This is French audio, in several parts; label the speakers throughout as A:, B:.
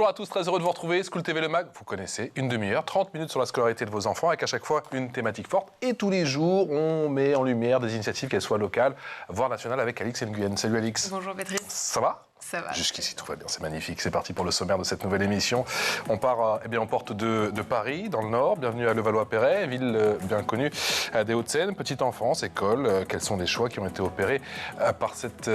A: Bonjour à tous, très heureux de vous retrouver. School TV Le Mag, vous connaissez, une demi-heure, 30 minutes sur la scolarité de vos enfants, avec à chaque fois une thématique forte. Et tous les jours, on met en lumière des initiatives, qu'elles soient locales, voire nationales, avec Alix Nguyen. Salut Alix.
B: Bonjour Patrice.
A: Ça va ?
B: Ça va.
A: Jusqu'ici, tout va bien, c'est magnifique. C'est parti pour le sommaire de cette nouvelle émission. On part en porte de Paris, dans le Nord. Bienvenue à Levallois-Perret, ville bien connue des Hauts-de-Seine. Petite enfance, école. Quels sont les choix qui ont été opérés par cette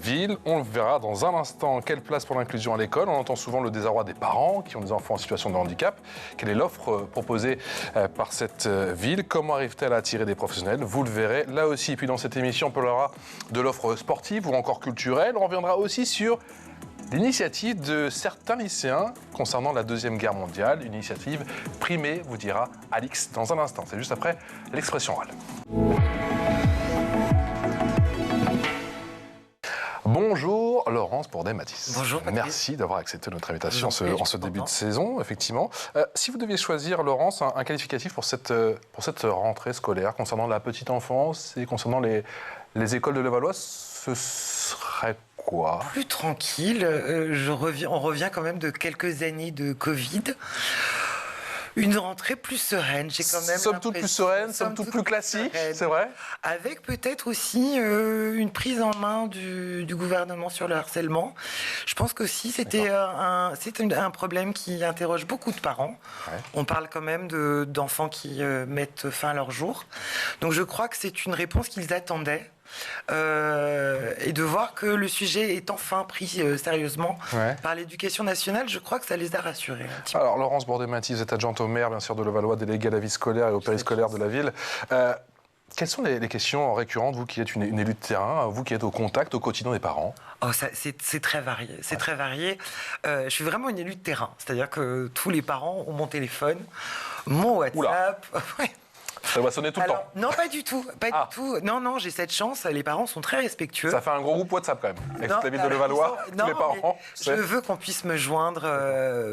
A: ville? On le verra dans un instant. Quelle place pour l'inclusion à l'école? On entend souvent le désarroi des parents qui ont des enfants en situation de handicap. Quelle est l'offre proposée par cette ville? Comment arrive-t-elle à attirer des professionnels? Vous le verrez là aussi. Et puis dans cette émission, on parlera de l'offre sportive ou encore culturelle. On reviendra aussi sur l'initiative de certains lycéens concernant la Deuxième Guerre mondiale, une initiative primée, vous dira Alix dans un instant. C'est juste après l'expression orale. Bonjour Laurence Bourdet-Mathis.
B: Bonjour Patrice.
A: Merci d'avoir accepté notre invitation en ce début de saison, effectivement. Si vous deviez choisir, Laurence, un qualificatif pour cette rentrée scolaire concernant la petite enfance et concernant les écoles de Levallois, ce serait quoi?
B: Plus tranquille. On revient quand même de quelques années de Covid. Une rentrée plus sereine, j'ai quand même
A: somme toute plus sereine, somme toute plus classique, c'est vrai.
B: Avec peut-être aussi une prise en main du gouvernement sur le harcèlement. Je pense qu'aussi c'est un problème qui interroge beaucoup de parents. Ouais. On parle quand même d'enfants qui mettent fin à leur jour. Donc je crois que c'est une réponse qu'ils attendaient. Et de voir que le sujet est enfin pris sérieusement par l'éducation nationale, je crois que ça les a rassurés.
A: Alors, Laurence Bourdet-Mathis, vous êtes adjointe au maire, bien sûr, de Levallois, déléguée à la vie scolaire et au périscolaire de la ville. Quelles sont les questions récurrentes, vous qui êtes une élue de terrain, vous qui êtes au contact, au quotidien des parents?
B: C'est très varié. C'est très varié. Je suis vraiment une élue de terrain. C'est-à-dire que tous les parents ont mon téléphone, mon WhatsApp.
A: Ça va sonner tout le temps?
B: Non, pas du tout. Pas du tout. Non, j'ai cette chance. Les parents sont très respectueux.
A: Ça fait un gros groupe WhatsApp quand même. Avec toute la ville de Levallois, tous les parents.
B: Je veux qu'on puisse me joindre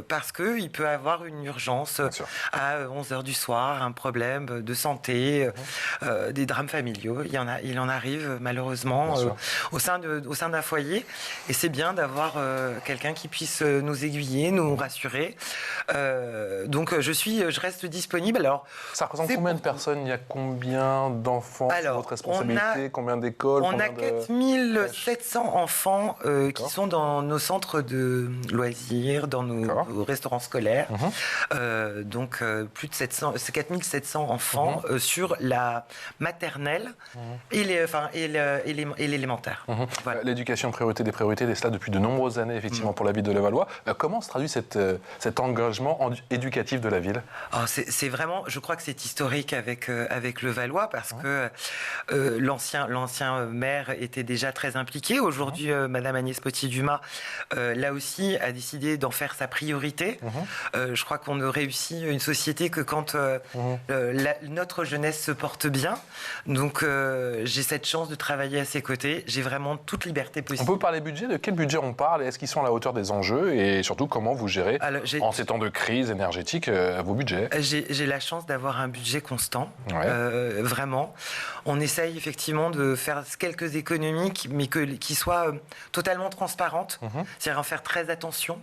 B: parce qu'il peut y avoir une urgence à 11h du soir, un problème de santé, des drames familiaux. Il en arrive malheureusement au sein d'un foyer. Et c'est bien d'avoir quelqu'un qui puisse nous aiguiller, nous rassurer. Donc je reste disponible. Alors,
A: ça représente combien de personnes? Il y a combien d'enfants sous votre responsabilité? Combien d'écoles?
B: On a 4700 enfants qui sont dans nos centres de loisirs, dans nos restaurants scolaires. Donc plus de 700, c'est 4700 enfants sur la maternelle et l'élémentaire.
A: Voilà. L'éducation priorité des priorités, et cela depuis de nombreuses années, effectivement, pour la ville de Levallois. Comment se traduit cet engagement éducatif de la ville?
B: C'est vraiment, je crois que c'est historique avec Levallois parce que l'ancien maire était déjà très impliqué. Aujourd'hui, Madame Agnès Potier-Dumas, là aussi, a décidé d'en faire sa priorité. Je crois qu'on ne réussit une société que quand notre jeunesse se porte bien. Donc, j'ai cette chance de travailler à ses côtés. J'ai vraiment toute liberté possible.
A: On peut parler budget? De quel budget on parle? Est-ce qu'ils sont à la hauteur des enjeux? Et surtout, comment vous gérez, en ces temps de crise énergétique, vos budgets?
B: J'ai la chance d'avoir un budget constant. Vraiment. On essaye effectivement de faire quelques économies, mais qui soient totalement transparentes. C'est-à-dire en faire très attention.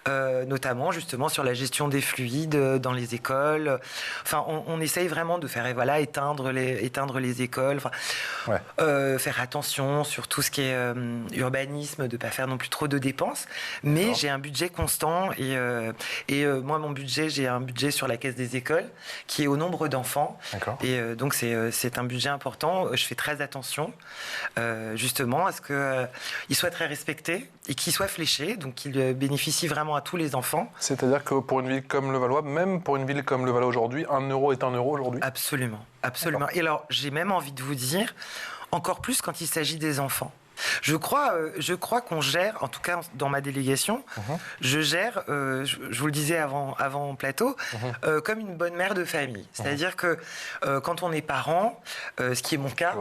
B: Notamment justement sur la gestion des fluides dans les écoles. Enfin, on essaye vraiment de faire éteindre les écoles. Faire attention sur tout ce qui est urbanisme, de ne pas faire non plus trop de dépenses. Mais j'ai un budget constant et moi mon budget, j'ai un budget sur la caisse des écoles qui est au nombre d'enfants. Et donc c'est un budget important. Je fais très attention justement à ce qu'il soit très respecté et qu'il soit fléché, donc qu'il bénéficie vraiment à tous les enfants.
A: C'est-à-dire que pour une ville comme Levallois, même pour une ville comme Levallois aujourd'hui, 1 euro est 1 euro aujourd'hui?
B: Absolument. Et alors, j'ai même envie de vous dire, encore plus quand il s'agit des enfants. Je crois qu'on gère, en tout cas dans ma délégation, je gère, je vous le disais avant plateau, comme une bonne mère de famille. C'est-à-dire que quand on est parent, ce qui est mon cas,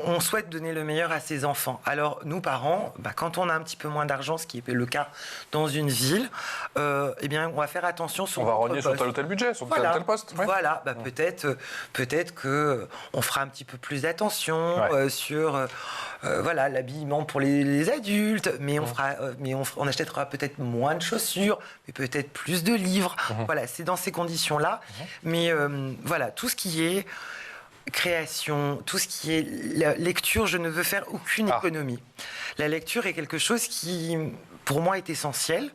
B: on souhaite donner le meilleur à ses enfants. Alors nous parents, quand on a un petit peu moins d'argent, ce qui est le cas dans une ville, eh bien on va faire attention sur
A: notre poste. On va rogner sur tel ou tel budget, sur tel ou tel poste.
B: Ouais. Voilà, peut-être que on fera un petit peu plus d'attention sur voilà, l'habillement pour les adultes, mais on achètera peut-être moins de chaussures, mais peut-être plus de livres. Voilà, c'est dans ces conditions-là. Mais voilà, tout ce qui est création, tout ce qui est la lecture, je ne veux faire aucune économie. La lecture est quelque chose qui, pour moi, est essentiel.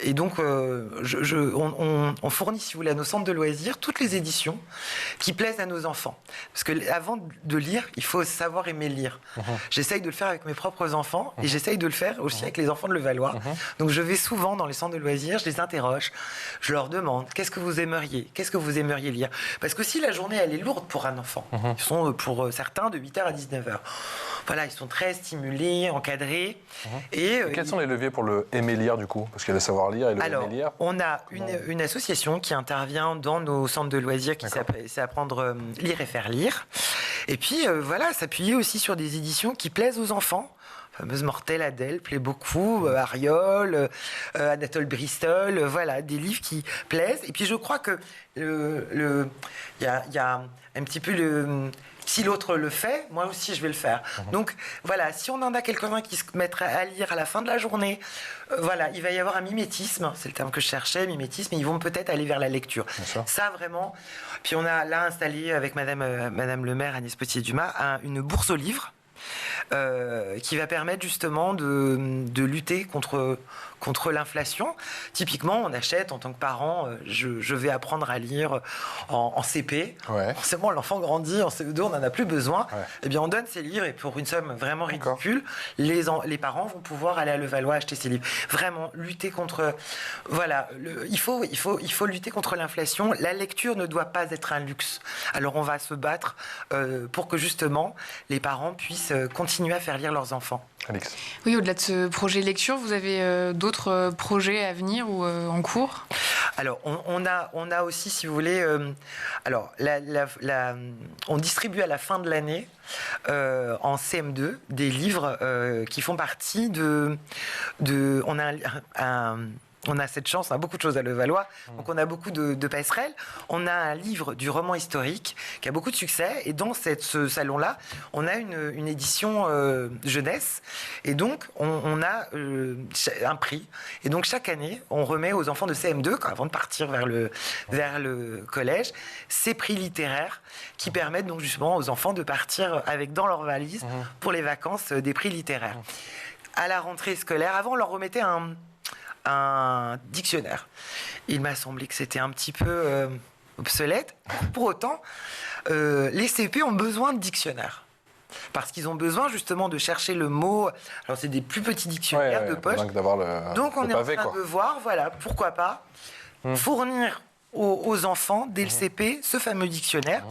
B: Et donc, on fournit, si vous voulez, à nos centres de loisirs toutes les éditions qui plaisent à nos enfants. Parce qu'avant de lire, il faut savoir aimer lire. J'essaye de le faire avec mes propres enfants et j'essaye de le faire aussi avec les enfants de Levallois. Donc, je vais souvent dans les centres de loisirs, je les interroge, je leur demande qu'est-ce que vous aimeriez lire. Parce que si la journée, elle est lourde pour un enfant, ils sont pour certains de 8h à 19h. Voilà, ils sont très stimulés, encadrés.
A: Et quels sont les leviers pour le aimer lire, du coup? Parce qu'il y a le savoir lire et le aimer lire.
B: On a une association qui intervient dans nos centres de loisirs qui s'appelle Apprendre lire et faire lire. Et puis, voilà, s'appuyer aussi sur des éditions qui plaisent aux enfants. La fameuse Mortelle Adèle plaît beaucoup, Ariol, Anatole Bristol, voilà, des livres qui plaisent. Et puis je crois que il y a un petit peu si l'autre le fait, moi aussi je vais le faire. Donc voilà, si on en a quelques-uns qui se mettraient à lire à la fin de la journée, voilà, il va y avoir un mimétisme, c'est le terme que je cherchais, mimétisme, et ils vont peut-être aller vers la lecture. Ça vraiment. Puis on a là installé avec Madame le maire Agnès Potier-Dumas une bourse aux livres. Qui va permettre justement de lutter contre l'inflation. Typiquement, on achète en tant que parent, je vais apprendre à lire en CP. Forcément, l'enfant grandit, en CE2, on n'en a plus besoin. Eh bien, on donne ces livres et pour une somme vraiment ridicule, les parents vont pouvoir aller à Levallois acheter ces livres. Vraiment, lutter contre... Voilà, il faut lutter contre l'inflation. La lecture ne doit pas être un luxe. Alors, on va se battre pour que justement, les parents puissent continuer à faire lire leurs enfants.
A: Alix.
C: Oui, au-delà de ce projet lecture, vous avez d'autres projets à venir ou en cours?
B: Alors, on a aussi, si vous voulez, on distribue à la fin de l'année, en CM2, des livres qui font partie on a cette chance, on a beaucoup de choses à Levallois, donc on a beaucoup de passerelles. On a un livre du roman historique qui a beaucoup de succès, et dans ce salon-là, on a une édition jeunesse, et donc on a un prix. Et donc chaque année, on remet aux enfants de CM2, avant de partir vers le collège, ces prix littéraires qui permettent donc justement aux enfants de partir avec dans leur valise pour les vacances des prix littéraires. À la rentrée scolaire, avant on leur remettait un dictionnaire. Il m'a semblé que c'était un petit peu obsolète. Pour autant, les CP ont besoin de dictionnaires. Parce qu'ils ont besoin justement de chercher le mot. Alors c'est des plus petits dictionnaires de poche. Donc on est en train de voir, voilà, pourquoi pas fournir aux enfants dès le CP ce fameux dictionnaire.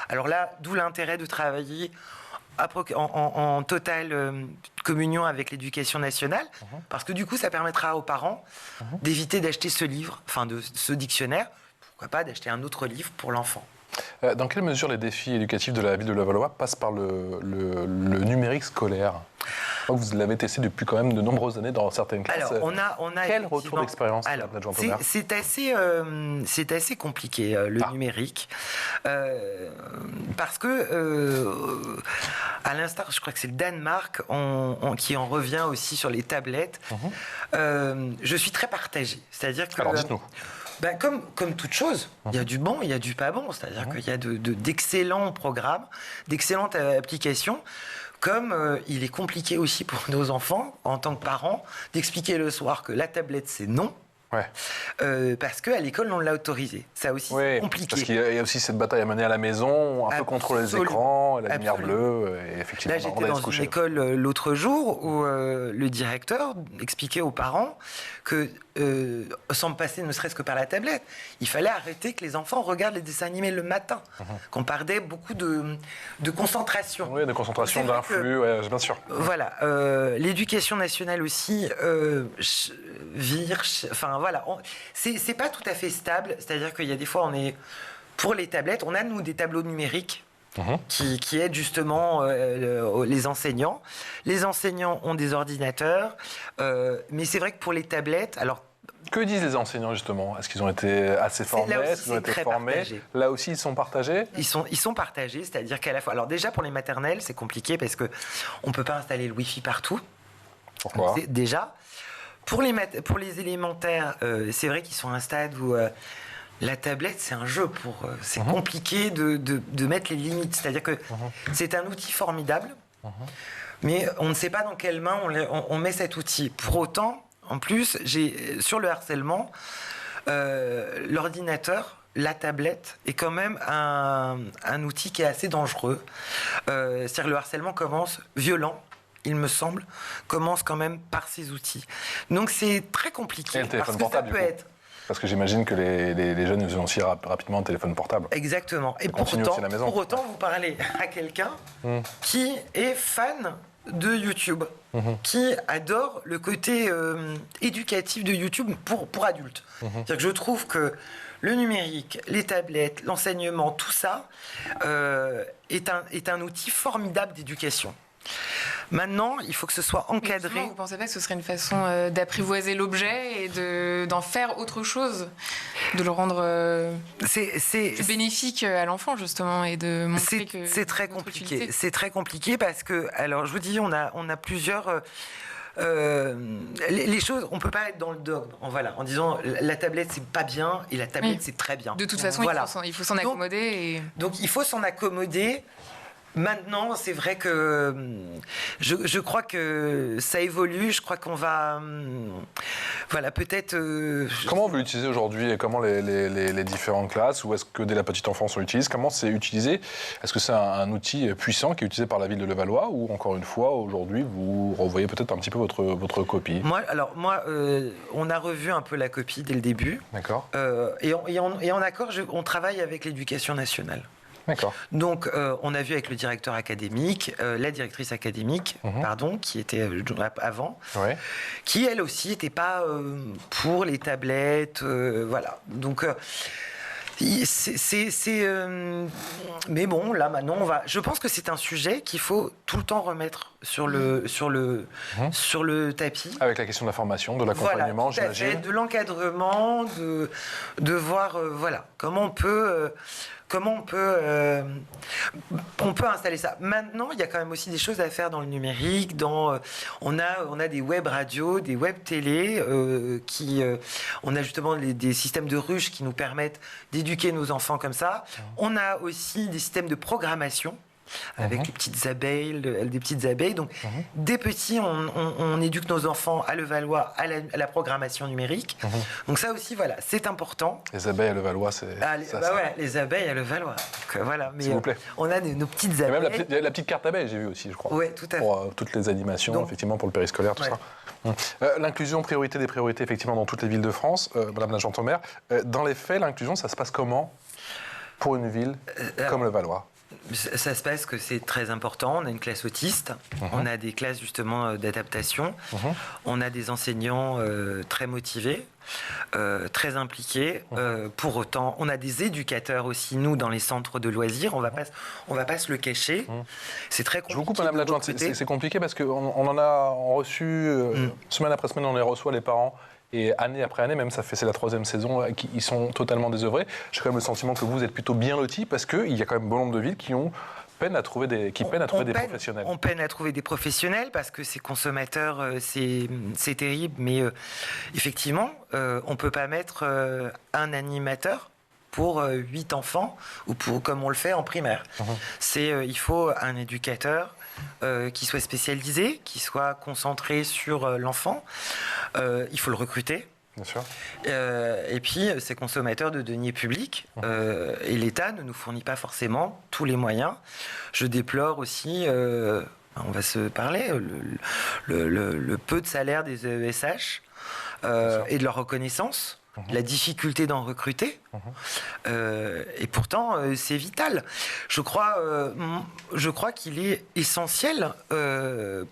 B: Alors là, d'où l'intérêt de travailler en totale communion avec l'éducation nationale, parce que du coup, ça permettra aux parents d'éviter d'acheter ce livre, de ce dictionnaire, pourquoi pas d'acheter un autre livre pour l'enfant.
A: Dans quelle mesure les défis éducatifs de la ville de Levallois passent par le numérique scolaire? Vous l'avez testé depuis quand même de nombreuses années dans certaines classes.
B: Alors, on a
A: quel retour d'expérience, l'adjointe au maire?
B: C'est assez compliqué, le numérique, parce que, à l'instar, je crois que c'est le Danemark qui en revient aussi sur les tablettes. Je suis très partagée. C'est-à-dire que...
A: Alors, dites-nous.
B: Comme toute chose, il y a du bon, il y a du pas bon. C'est-à-dire qu'il y a d'excellents programmes, d'excellentes applications. Comme il est compliqué aussi pour nos enfants, en tant que parents, d'expliquer le soir que la tablette, c'est non. Parce qu'à l'école, on l'a autorisé. Ça aussi, c'est compliqué. Parce
A: qu'il y a aussi cette bataille à mener à la maison, un peu contre les écrans, la lumière bleue, et effectivement.
B: Là, j'étais dans une école l'autre jour où le directeur expliquait aux parents que, sans passer ne serait-ce que par la tablette, il fallait arrêter que les enfants regardent les dessins animés le matin, qu'on perdait beaucoup de concentration.
A: Oui, de concentration, d'influx, bien sûr.
B: Voilà. L'éducation nationale aussi c'est pas tout à fait stable, c'est-à-dire qu'il y a des fois, pour les tablettes, on a, nous, des tableaux numériques qui aident justement les enseignants. Les enseignants ont des ordinateurs, mais c'est vrai que pour les tablettes, alors
A: Que disent les enseignants, justement? Est-ce qu'ils ont été assez formés? Est-ce qu'ils ont été formés? Partagé. Là aussi, ils sont partagés?
B: Ils sont partagés, c'est-à-dire qu'à la fois... Alors déjà, pour les maternelles, c'est compliqué parce qu'on ne peut pas installer le Wi-Fi partout.
A: Pourquoi?
B: Déjà. Pour les élémentaires, c'est vrai qu'ils sont à un stade où la tablette, c'est un jeu. C'est compliqué de mettre les limites. C'est-à-dire que c'est un outil formidable, mais on ne sait pas dans quelles mains on met cet outil. Pour autant... En plus, sur le harcèlement, l'ordinateur, la tablette est quand même un outil qui est assez dangereux. C'est-à-dire le harcèlement commence violent, il me semble, commence quand même par ces outils. Donc c'est très compliqué.
A: Et le téléphone portable, ça peut être... Parce que j'imagine que les jeunes ils ont aussi rapidement un téléphone portable.
B: Exactement. Et pour autant, vous parlez à quelqu'un qui est fan de YouTube, qui adore le côté éducatif de YouTube pour adultes. C'est-à-dire que je trouve que le numérique, les tablettes, l'enseignement, tout ça est un outil formidable d'éducation. Maintenant, il faut que ce soit encadré.
C: Vous ne pensez pas que ce serait une façon d'apprivoiser l'objet et d'en faire autre chose, de le rendre plus bénéfique à l'enfant justement et de montrer que
B: c'est très compliqué. C'est très compliqué parce que, alors je vous dis, on a plusieurs. Les choses, on peut pas être dans le dogme, en disant la tablette c'est pas bien et la tablette c'est très bien.
C: De toute façon, il faut s'en accommoder.
B: Donc il faut s'en accommoder. Maintenant, c'est vrai que je crois que ça évolue. Je crois qu'on va, peut-être.
A: Comment vous l'utilisez aujourd'hui et comment les différentes classes, ou est-ce que dès la petite enfance on l'utilise? Comment c'est utilisé? Est-ce que c'est un outil puissant qui est utilisé par la ville de Levallois, ou encore une fois aujourd'hui vous revoyez peut-être un petit peu votre copie?
B: Moi, on a revu un peu la copie dès le début.
A: D'accord.
B: Et en accord, on travaille avec l'Éducation nationale.
A: D'accord.
B: Donc, on a vu avec le directeur académique, la directrice académique, qui était avant, qui elle aussi n'était pas pour les tablettes, voilà. Donc, mais bon, là maintenant, je pense que c'est un sujet qu'il faut tout le temps remettre sur le tapis.
A: Avec la question de la formation, de l'accompagnement, j'imagine.
B: De l'encadrement, de voir, comment on peut installer ça. Maintenant, il y a quand même aussi des choses à faire dans le numérique. On a des web radios, des web télé, on a justement des systèmes de ruches qui nous permettent d'éduquer nos enfants comme ça. On a aussi des systèmes de programmation avec des petites abeilles. Donc, des petits, on éduque nos enfants à Levallois à la programmation numérique. Donc ça aussi, c'est important.
A: Les abeilles à Levallois, c'est...
B: les abeilles à Levallois. Mais
A: s'il vous plaît.
B: On a nos petites abeilles.
A: Même la petite carte abeille, j'ai vu aussi, je crois.
B: Oui, tout à fait.
A: Pour toutes les animations, effectivement, pour le périscolaire, tout ça. L'inclusion, priorité des priorités, effectivement, dans toutes les villes de France. Madame l'adjointe-au-maire, dans les faits, l'inclusion, ça se passe comment pour une ville comme Levallois?
B: Ça se passe que c'est très important. On a une classe autiste, on a des classes justement d'adaptation, on a des enseignants très motivés, très impliqués. Pour autant, on a des éducateurs aussi, nous, dans les centres de loisirs. On va pas se le cacher. C'est très compliqué.
A: Je vous coupe, Madame l'adjointe. C'est compliqué parce qu'on en a reçu, semaine après semaine, on les reçoit, les parents. Et année après année, même c'est la 3e saison, ils sont totalement désœuvrés. J'ai quand même le sentiment que vous êtes plutôt bien lotis parce qu'il y a quand même bon nombre de villes qui peinent à trouver des professionnels.
B: On peine à trouver des professionnels parce que ces consommateurs, c'est terrible. Mais effectivement, on ne peut pas mettre un animateur pour 8 enfants ou comme on le fait en primaire. Il faut un éducateur qui soit spécialisé, qui soit concentré sur l'enfant. Il faut le recruter.
A: Bien sûr.
B: Et puis, c'est consommateur de deniers publics. Et l'État ne nous fournit pas forcément tous les moyens. Je déplore aussi, on va se parler, le peu de salaire des ESH et de leur reconnaissance. La difficulté d'en recruter. Et pourtant, c'est vital. Je crois qu'il est essentiel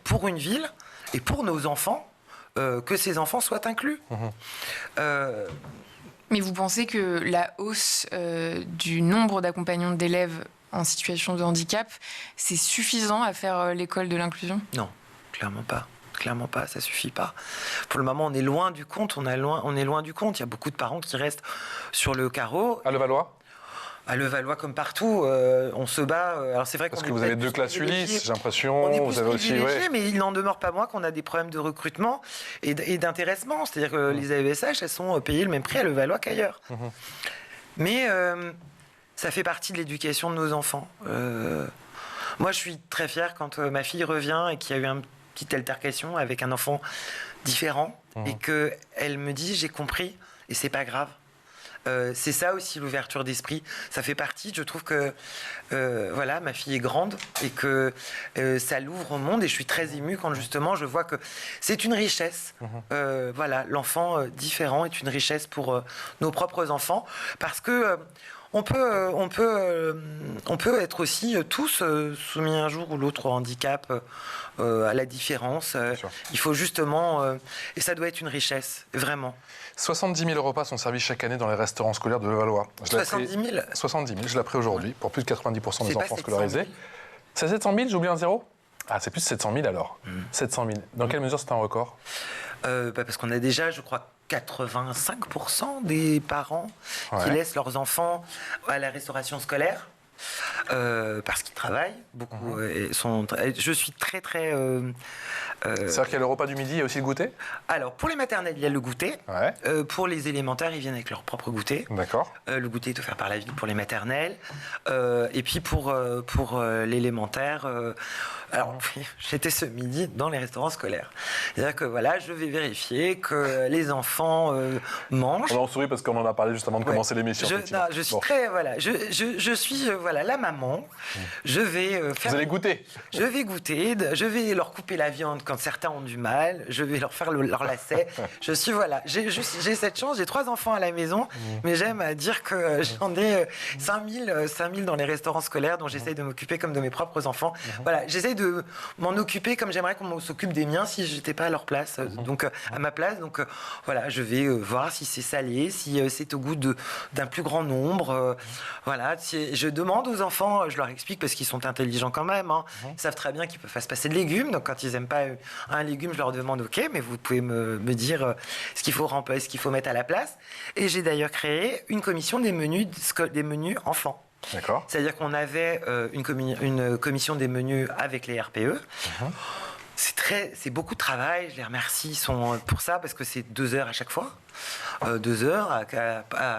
B: pour une ville et pour nos enfants que ces enfants soient inclus.
C: Mais vous pensez que la hausse du nombre d'accompagnants d'élèves en situation de handicap, c'est suffisant à faire l'école de l'inclusion?
B: Non, clairement pas. clairement pas, ça suffit pas. Pour le moment, on est loin du compte, on est loin du compte. Il y a beaucoup de parents qui restent sur le carreau.
A: À Levallois ?
B: À Levallois, comme partout, on se bat. Alors c'est vrai
A: parce que vous avez 2 classes Ulysse, j'ai l'impression.
B: On est plus
A: vous avez aussi,
B: mais il n'en demeure pas moins qu'on a des problèmes de recrutement et d'intéressement. C'est-à-dire que les AESH, elles sont payées le même prix à Levallois qu'ailleurs. Mais ça fait partie de l'éducation de nos enfants. Moi, je suis très fière quand ma fille revient et qu'il y a eu une petite altercation avec un enfant différent et qu'elle me dit « j'ai compris et c'est pas grave ». C'est ça aussi l'ouverture d'esprit. Ça fait partie, je trouve que voilà, ma fille est grande et que ça l'ouvre au monde et je suis très émue quand justement je vois que c'est une richesse. Voilà, l'enfant différent est une richesse pour nos propres enfants parce que on peut être aussi tous soumis un jour ou l'autre au handicap, à la différence. Il faut justement... et ça doit être une richesse, vraiment.
A: 70 000 repas sont servis chaque année dans les restaurants scolaires de Levallois.
B: 70 000
A: 70 000, je l'ai appris aujourd'hui, pour plus de 90% des enfants scolarisés. C'est 700 000, j'ai oublié un zéro ? Ah, c'est plus de 700 000 alors. 700 000. Dans quelle mesure c'est un record ?
B: Parce qu'on a déjà, je crois, 85% des parents qui laissent leurs enfants à la restauration scolaire. Parce qu'ils travaillent beaucoup. Je suis très, très...
A: C'est-à-dire qu'il y a le repas du midi et aussi le goûter ?
B: Alors, pour les maternelles, il y a le goûter. Pour les élémentaires, ils viennent avec leur propre goûter.
A: D'accord.
B: Le goûter est offert par la ville pour les maternelles. Et puis, pour l'élémentaire... alors, j'étais ce midi dans les restaurants scolaires. C'est-à-dire que, voilà, je vais vérifier que les enfants mangent.
A: On en sourit parce qu'on en a parlé juste avant de commencer l'émission.
B: Je suis très... Voilà, je suis voilà, la maman. Je vais faire...
A: Vous allez goûter ?
B: Je vais goûter. Je vais leur couper la viande quand certains ont du mal. Je vais leur faire leur lacet. Je suis... Voilà. J'ai cette chance. J'ai 3 enfants à la maison. Mais j'aime à dire que j'en ai 5000 dans les restaurants scolaires dont j'essaye de m'occuper comme de mes propres enfants. Voilà. J'essaye de m'en occuper comme j'aimerais qu'on s'occupe des miens si j'étais pas à leur place. Donc, à ma place. Donc, voilà. Je vais voir si c'est salé, si c'est au goût d'un plus grand nombre. Voilà. Je demande aux enfants, je leur explique parce qu'ils sont intelligents quand même. Ils savent très bien qu'ils peuvent pas se passer de légumes. Donc, quand ils aiment pas un légume, je leur demande OK, mais vous pouvez me dire ce qu'il faut remplacer, ce qu'il faut mettre à la place. Et j'ai d'ailleurs créé une commission des menus enfants.
A: D'accord.
B: C'est-à-dire qu'on avait une commission des menus avec les RPE. C'est beaucoup de travail, je les remercie pour ça, parce que c'est 2 heures à chaque fois. 2 heures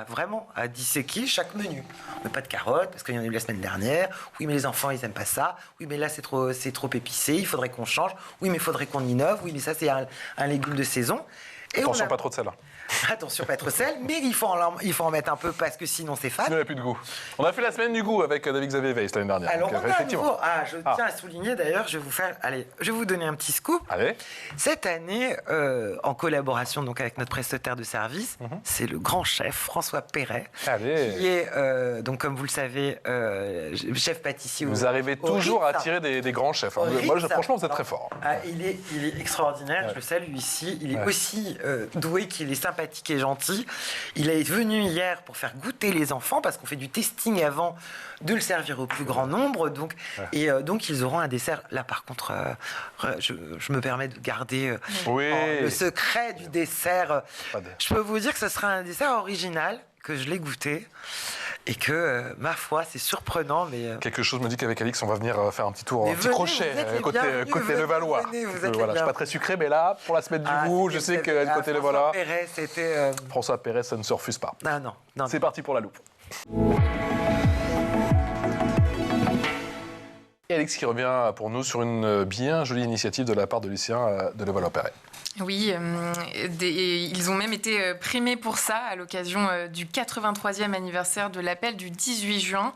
B: vraiment à disséquer chaque menu. Mais pas de carottes, parce qu'il y en a eu la semaine dernière. Oui, mais les enfants, ils n'aiment pas ça. Oui, mais là, c'est trop épicé, il faudrait qu'on change. Oui, mais il faudrait qu'on innove. Oui, mais ça, c'est un légume de saison. Et
A: attention, pas trop de sel.
B: Attention, pas trop de sel, mais il faut en mettre un peu parce que sinon c'est fade.
A: Sinon, il n'y a plus de goût. On a fait la semaine du goût avec David-Xavier Weiss l'année dernière.
B: Alors, effectivement. Je tiens à souligner d'ailleurs, je vais vous donner un petit scoop.
A: Allez.
B: Cette année, en collaboration donc avec notre prestataire de service, c'est le grand chef François Perret, qui est, donc comme vous le savez, chef pâtissier.
A: Vous arrivez toujours à attirer des grands chefs. Moi, franchement, vous êtes très fort.
B: Il est extraordinaire, je le salue ici. Il est aussi doué qu'il est sympathique et gentil. Il est venu hier pour faire goûter les enfants parce qu'on fait du testing avant de le servir au plus grand nombre. Donc, et donc ils auront un dessert. Là par contre, je me permets de garder le secret du dessert. Je peux vous dire que ce sera un dessert original, que je l'ai goûté. Et que, ma foi, c'est surprenant, mais...
A: Quelque chose me dit qu'avec Alix, on va venir faire un petit tour, un petit crochet côté Levallois. Voilà, je suis pas très sucré, mais là, pour la semaine du goût, je sais que côté Levallois... François Perret, ça ne se refuse pas.
B: Non.
A: C'est parti pour la loupe. Et Alix qui revient pour nous sur une bien jolie initiative de la part de lycéens de Levallois-Perret.
C: Oui, ils ont même été primés pour ça à l'occasion du 83e anniversaire de l'appel du 18 juin.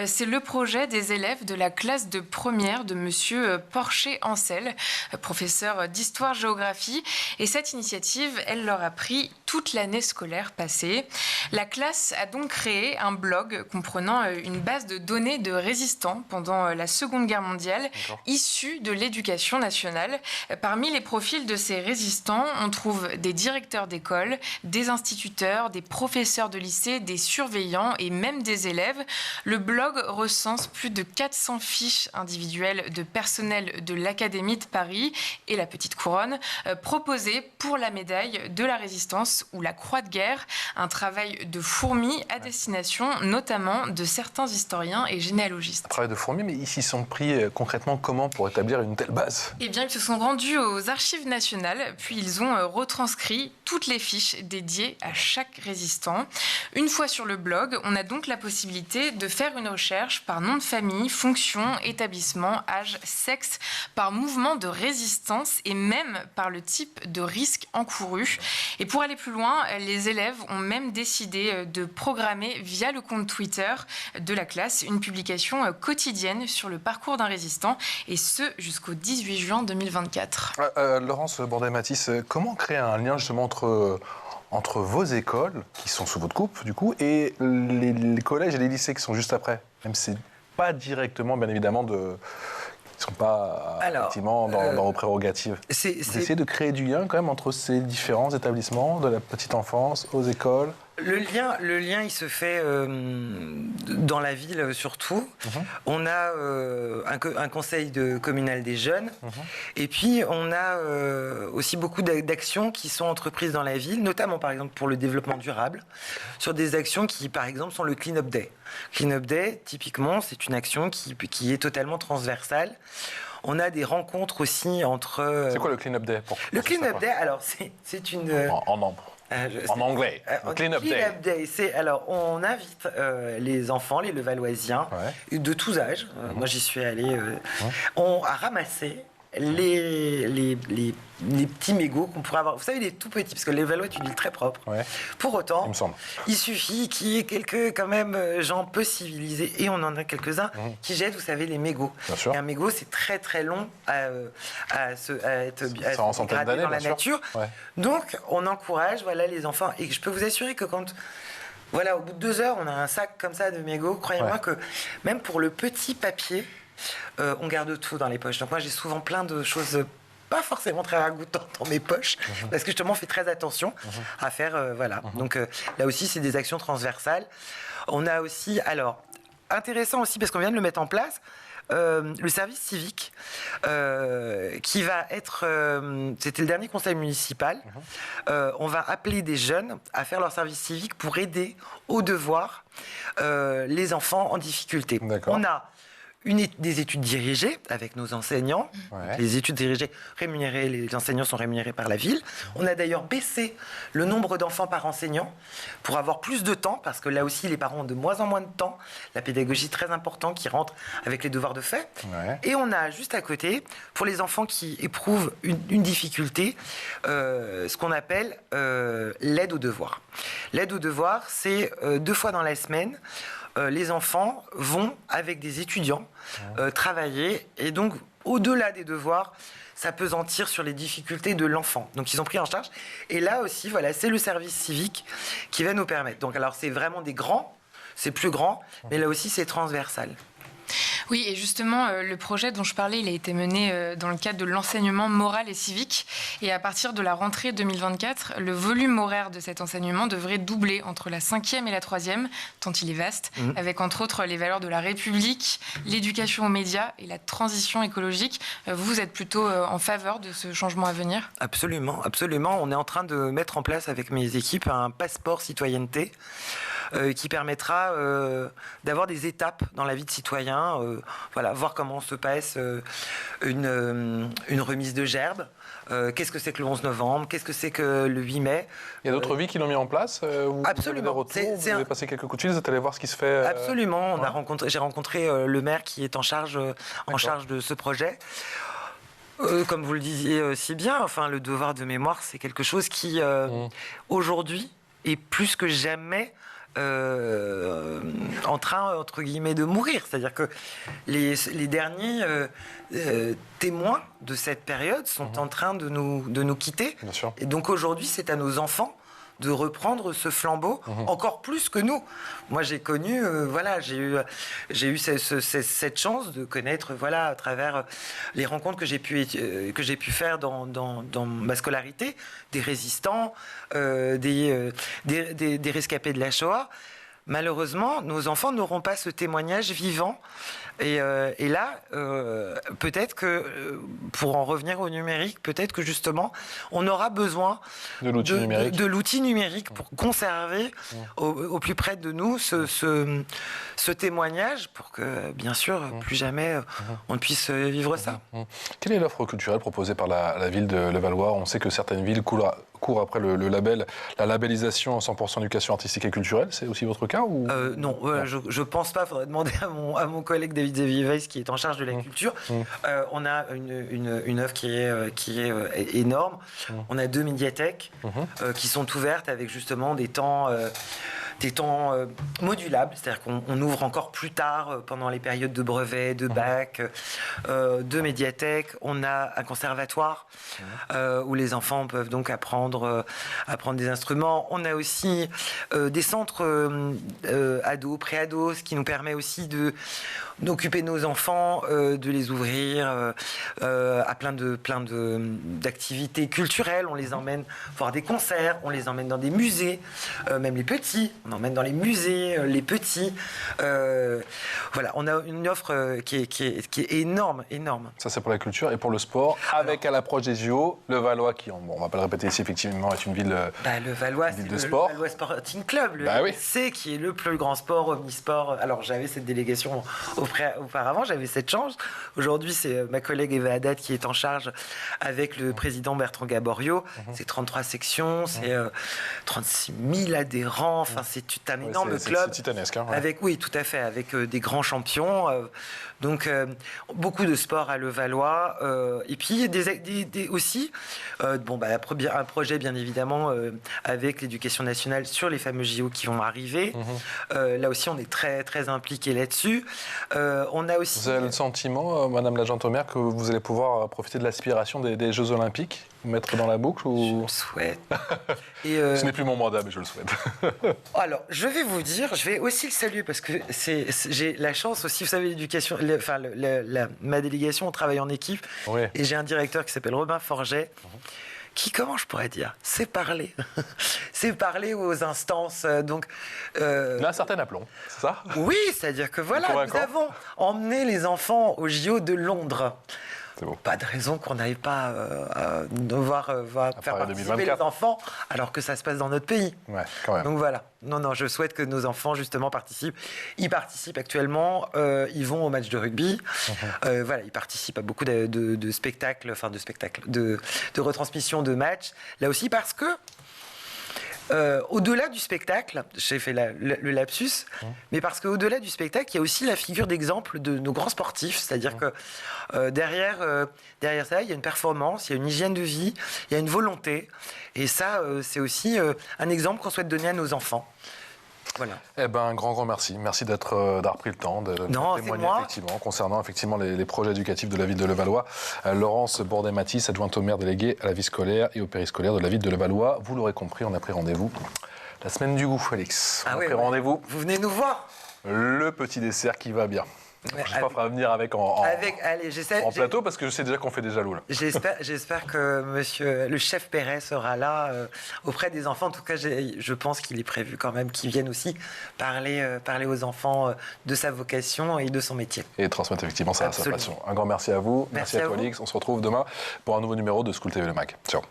C: C'est le projet des élèves de la classe de première de monsieur Porcher-Ancel, professeur d'histoire-géographie. Et cette initiative, elle leur a pris toute l'année scolaire passée. La classe a donc créé un blog comprenant une base de données de résistants pendant la Seconde Guerre mondiale, issus de l'éducation nationale. Parmi les profils de ces résistants, on trouve des directeurs d'école, des instituteurs, des professeurs de lycée, des surveillants et même des élèves. Le blog recense plus de 400 fiches individuelles de personnel de l'Académie de Paris et la Petite Couronne, proposées pour la médaille de la Résistance ou la Croix de guerre, un travail de fourmi à destination notamment de certains historiens et généalogistes.
A: Un travail de fourmi, mais ils s'y sont pris concrètement comment pour établir une telle base?
C: Eh bien, ils se sont rendus aux Archives nationales, puis ils ont retranscrit toutes les fiches dédiées à chaque résistant. Une fois sur le blog, on a donc la possibilité de faire une recherche par nom de famille, fonction, établissement, âge, sexe, par mouvement de résistance et même par le type de risque encouru. Et pour aller plus loin, les élèves ont même décidé de programmer via le compte Twitter de la classe une publication quotidienne sur le parcours d'un résistant, et ce jusqu'au 18 juin 2024.
A: Laurence Bordet-Matisse, comment créer un lien justement entre vos écoles, qui sont sous votre coupe du coup, et les collèges et les lycées qui sont juste après? Même si c'est pas directement, bien évidemment, ils ne sont pas effectivement dans vos prérogatives. Vous essayez de créer du lien quand même entre ces différents établissements, de la petite enfance aux écoles?
B: Le lien, il se fait dans la ville surtout. On a un conseil communal des jeunes. Et puis, on a aussi beaucoup d'actions qui sont entreprises dans la ville, notamment, par exemple, pour le développement durable, sur des actions qui, par exemple, sont le Clean Up Day. Clean Up Day, typiquement, c'est une action qui est totalement transversale. On a des rencontres aussi entre...
A: C'est quoi le Clean Up Day
B: Le Clean Up Day, alors, c'est une...
A: En anglais, Clean Up Day.
B: Alors, on invite les enfants, les Levalloisiens, de tous âges, moi j'y suis allé, à ramasser les petits mégots qu'on pourrait avoir. Vous savez, les tout petits, parce que les Levallois est une ville très propre. Pour autant, il suffit qu'il y ait quelques, quand même, gens peu civilisés, et on en a quelques-uns qui jettent, vous savez, les mégots. Et un mégot, c'est très très long à être dégradé dans la nature. Donc, on encourage les enfants. Et je peux vous assurer que quand... au bout de 2 heures, on a un sac comme ça de mégots. Croyez-moi que même pour le petit papier, on garde tout dans les poches. Donc moi, j'ai souvent plein de choses pas forcément très ragoûtantes dans mes poches, parce que justement, on fait très attention à faire... Donc là aussi, c'est des actions transversales. On a aussi... Alors, intéressant aussi, parce qu'on vient de le mettre en place, le service civique, qui va être... c'était le dernier conseil municipal. On va appeler des jeunes à faire leur service civique pour aider au devoir les enfants en difficulté. On a des études dirigées avec nos enseignants. Les études dirigées rémunérées, les enseignants sont rémunérés par la ville. On a d'ailleurs baissé le nombre d'enfants par enseignant pour avoir plus de temps, parce que là aussi, les parents ont de moins en moins de temps. La pédagogie est très importante qui rentre avec les devoirs de fait. Et on a juste à côté, pour les enfants qui éprouvent une difficulté, ce qu'on appelle l'aide aux devoirs. L'aide aux devoirs, c'est 2 fois dans la semaine. Les enfants vont, avec des étudiants, travailler. Et donc, au-delà des devoirs, s'appesantir sur les difficultés de l'enfant. Donc, ils ont pris en charge. Et là aussi, c'est le service civique qui va nous permettre. Donc, alors, c'est vraiment des grands, c'est plus grand, mais là aussi, c'est transversal.
C: Oui, et justement, le projet dont je parlais, il a été mené dans le cadre de l'enseignement moral et civique. Et à partir de la rentrée 2024, le volume horaire de cet enseignement devrait doubler entre la 5e et la 3e, tant il est vaste, avec entre autres les valeurs de la République, l'éducation aux médias et la transition écologique. Vous êtes plutôt en faveur de ce changement à venir?
B: Absolument, absolument. On est en train de mettre en place avec mes équipes un passeport citoyenneté qui permettra d'avoir des étapes dans la vie de citoyen, voir comment se passe une remise de gerbe, qu'est-ce que c'est que le 11 novembre, qu'est-ce que c'est que le 8 mai. Il
A: y a d'autres villes qui l'ont mis en place?
B: Absolument.
A: Vous avez passé quelques coups de fil, vous êtes allé voir ce qui se fait?
B: Absolument. J'ai rencontré le maire qui est en charge de ce projet. Comme vous le disiez si bien, le devoir de mémoire, c'est quelque chose qui, aujourd'hui, est plus que jamais en train, entre guillemets, de mourir. C'est-à-dire que les derniers témoins de cette période sont en train de nous quitter. Et donc aujourd'hui, c'est à nos enfants de reprendre ce flambeau, encore plus que nous. Moi, j'ai connu, j'ai eu cette chance de connaître, à travers les rencontres que j'ai pu faire dans ma scolarité, des résistants, des rescapés de la Shoah. Malheureusement, nos enfants n'auront pas ce témoignage vivant. Et là, peut-être que, pour en revenir au numérique, peut-être que justement, on aura besoin
A: de
B: l'outil numérique pour conserver au plus près de nous ce témoignage pour que, bien sûr, plus jamais on ne puisse vivre ça.
A: Quelle est l'offre culturelle proposée par la ville de Levallois? On sait que certaines villes courent après le label, la labellisation 100% éducation artistique et culturelle. C'est aussi votre cas ou...
B: Non, je pense pas. Il faudrait demander à mon collègue David Zéviveis qui est en charge de la culture. On a une œuvre qui est énorme. On a 2 médiathèques qui sont ouvertes avec justement des temps modulables, c'est-à-dire qu'on ouvre encore plus tard pendant les périodes de brevet, de bac, 2 médiathèques. On a un conservatoire où les enfants peuvent donc apprendre des instruments. On a aussi des centres ados, pré-ados, ce qui nous permet aussi d'occuper nos enfants, de les ouvrir à plein d'activités culturelles. On les emmène voir des concerts, on les emmène dans des musées, même les petits. On emmène dans les musées les petits. On a une offre qui est énorme.
A: Ça, c'est pour la culture. Et pour le sport, avec à l'approche des JO, Levallois, on va pas le répéter ici, effectivement, est une ville,
B: Levallois,
A: c'est
B: le
A: sport.
B: Levallois Sporting Club, le LFC, qui est le plus grand sport, omnisport. Alors, j'avais cette délégation auparavant, j'avais cette chance. Aujourd'hui, c'est ma collègue Eva Haddad qui est en charge avec le président Bertrand Gaborio. C'est 33 sections, c'est 36 000 adhérents. Enfin, c'est un énorme club.
A: C'est titanesque.
B: Oui, tout à fait, avec des grands champions. Donc, beaucoup de sport à Levallois. Et puis, aussi, un projet, bien évidemment, avec l'éducation nationale sur les fameux JO qui vont arriver. Là aussi, on est très, très impliqués là-dessus. On a aussi...
A: Vous avez le sentiment, Madame l'adjointe au maire, que vous allez pouvoir profiter de l'aspiration des Jeux Olympiques, vous mettre dans la boucle ou...
B: Je le souhaite.
A: Ce n'est plus mon mandat, mais je le souhaite.
B: Alors, je vais vous dire, je vais aussi le saluer parce que j'ai la chance aussi, vous savez, l'éducation, ma délégation, on travaille en équipe, et j'ai un directeur qui s'appelle Robin Forget, qui, comment je pourrais dire, sait parler. C'est parler aux instances.
A: Il a un certain aplomb, c'est ça?
B: Oui, c'est-à-dire que nous avons emmené les enfants au JO de Londres. Pas de raison qu'on n'aille pas devoir faire participer les enfants alors que ça se passe dans notre pays.
A: Ouais, quand même.
B: Donc voilà. Non, je souhaite que nos enfants justement participent. Ils participent actuellement, ils vont au match de rugby. Ils participent à beaucoup de spectacles, de retransmissions de matchs. Là aussi parce que au-delà du spectacle, j'ai fait le lapsus, mais parce qu'au-delà du spectacle, il y a aussi la figure d'exemple de nos grands sportifs, c'est-à-dire que derrière ça, il y a une performance, il y a une hygiène de vie, il y a une volonté, et ça, c'est aussi un exemple qu'on souhaite donner à nos enfants. Voilà.
A: Un grand merci. Merci d'avoir pris le temps de témoigner concernant les projets éducatifs de la ville de Levallois. Laurence Bordet-Matisse, adjointe au maire déléguée à la vie scolaire et au périscolaire de la ville de Levallois. Vous l'aurez compris, on a pris rendez-vous la semaine du goût, Félix. On a pris rendez-vous.
B: Vous venez nous voir.
A: Le petit dessert qui va bien. J'espère qu'on va venir avec en plateau parce que je sais déjà qu'on fait des jaloux.
B: J'espère que monsieur le chef Perret sera là auprès des enfants. En tout cas, je pense qu'il est prévu quand même qu'il vienne aussi parler aux enfants de sa vocation et de son métier.
A: Et transmettre effectivement sa passion. Un grand merci à vous. Merci à toi, Alix. On se retrouve demain pour un nouveau numéro de School TV Le Mag. Ciao.